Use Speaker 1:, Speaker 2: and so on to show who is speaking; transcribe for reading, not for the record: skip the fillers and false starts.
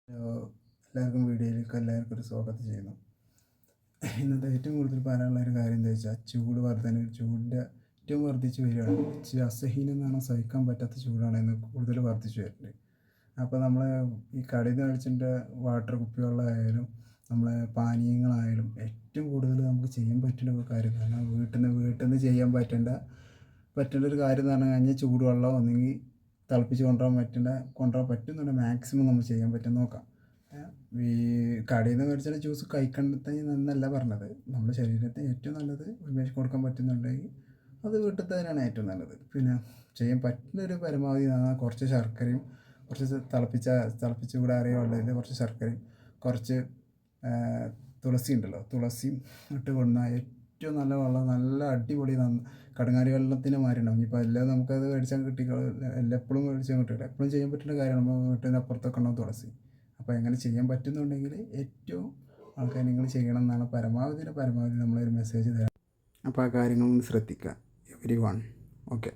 Speaker 1: എല്ലാവർക്കും വീഡിയോയിലേക്ക് എല്ലാവർക്കും ഒരു സ്വാഗതം ചെയ്യുന്നു. ഇന്നത്തെ ഏറ്റവും കൂടുതൽ പറയാനുള്ള ഒരു കാര്യം എന്താ വെച്ചാൽ ചൂടിൻ്റെ ഏറ്റവും വർദ്ധിച്ചു വരികയാണ്. അസഹനീയമെന്നാണ്, സഹിക്കാൻ പറ്റാത്ത ചൂടാണ് ഇന്ന് കൂടുതൽ വർദ്ധിച്ചു വരുന്നത്. അപ്പോൾ നമ്മൾ ഈ കടയിൽ നിന്ന് മേടിച്ചിട്ട് വാട്ടർ കുപ്പിവെള്ളമായാലും നമ്മളെ പാനീയങ്ങളായാലും ഏറ്റവും കൂടുതൽ നമുക്ക് ചെയ്യാൻ പറ്റുന്ന ഒരു കാര്യം കാരണം വീട്ടിൽ നിന്ന് ചെയ്യാൻ പറ്റേണ്ട ഒരു കാര്യം എന്ന് പറഞ്ഞു കഴിഞ്ഞാൽ ചൂടുവെള്ളം ഒന്നെങ്കിൽ തിളപ്പിച്ച് കൊണ്ടുവരാൻ പറ്റുന്നുണ്ടെങ്കിൽ മാക്സിമം നമ്മൾ ചെയ്യാൻ പറ്റും നോക്കാം. ഈ കടയിൽ നിന്ന് മേടിച്ചാൽ ജ്യൂസ് കഴിക്കേണ്ടതെന്നല്ല പറഞ്ഞത്. നമ്മുടെ ശരീരത്തിന് ഏറ്റവും നല്ലത് ഉന്മേഷം കൊടുക്കാൻ പറ്റുന്നുണ്ടെങ്കിൽ അത് വീട്ടിൽ തന്നെയാണ് ഏറ്റവും നല്ലത്. പിന്നെ ചെയ്യാൻ പറ്റുന്നൊരു പരമാവധി കുറച്ച് ശർക്കരയും കുറച്ച് തിളപ്പിച്ച് കൂടെ അറിയാൻ വെള്ളത്തിൽ കുറച്ച് ശർക്കരയും കുറച്ച് തുളസി ഉണ്ടല്ലോ, തുളസിയും ഇട്ട് കൊണ്ടുവന്നാൽ ഏറ്റവും നല്ല വെള്ളം, നല്ല അടിപൊളി കടങ്ങാരി വെള്ളത്തിൻ്റെ മാതിരി ഉണ്ടാവും. ഇപ്പോൾ എല്ലാം നമുക്കത് മേടിച്ചാൽ എപ്പോഴും മേടിച്ചാൽ കിട്ടില്ല. എപ്പോഴും ചെയ്യാൻ പറ്റുന്ന കാര്യമാണ്. നമ്മൾ വീട്ടിൽ അപ്പുറത്തൊക്കെ ഉണ്ടാവും തുളസി. അപ്പോൾ എങ്ങനെ ചെയ്യാൻ പറ്റുന്നുണ്ടെങ്കിൽ ഏറ്റവും ആൾക്കാർ നിങ്ങൾ ചെയ്യണം എന്നാണ് പരമാവധി നമ്മളൊരു മെസ്സേജ് തരാം. അപ്പോൾ ആ കാര്യങ്ങളൊന്ന് ശ്രദ്ധിക്കുക. Every one. ഓക്കെ.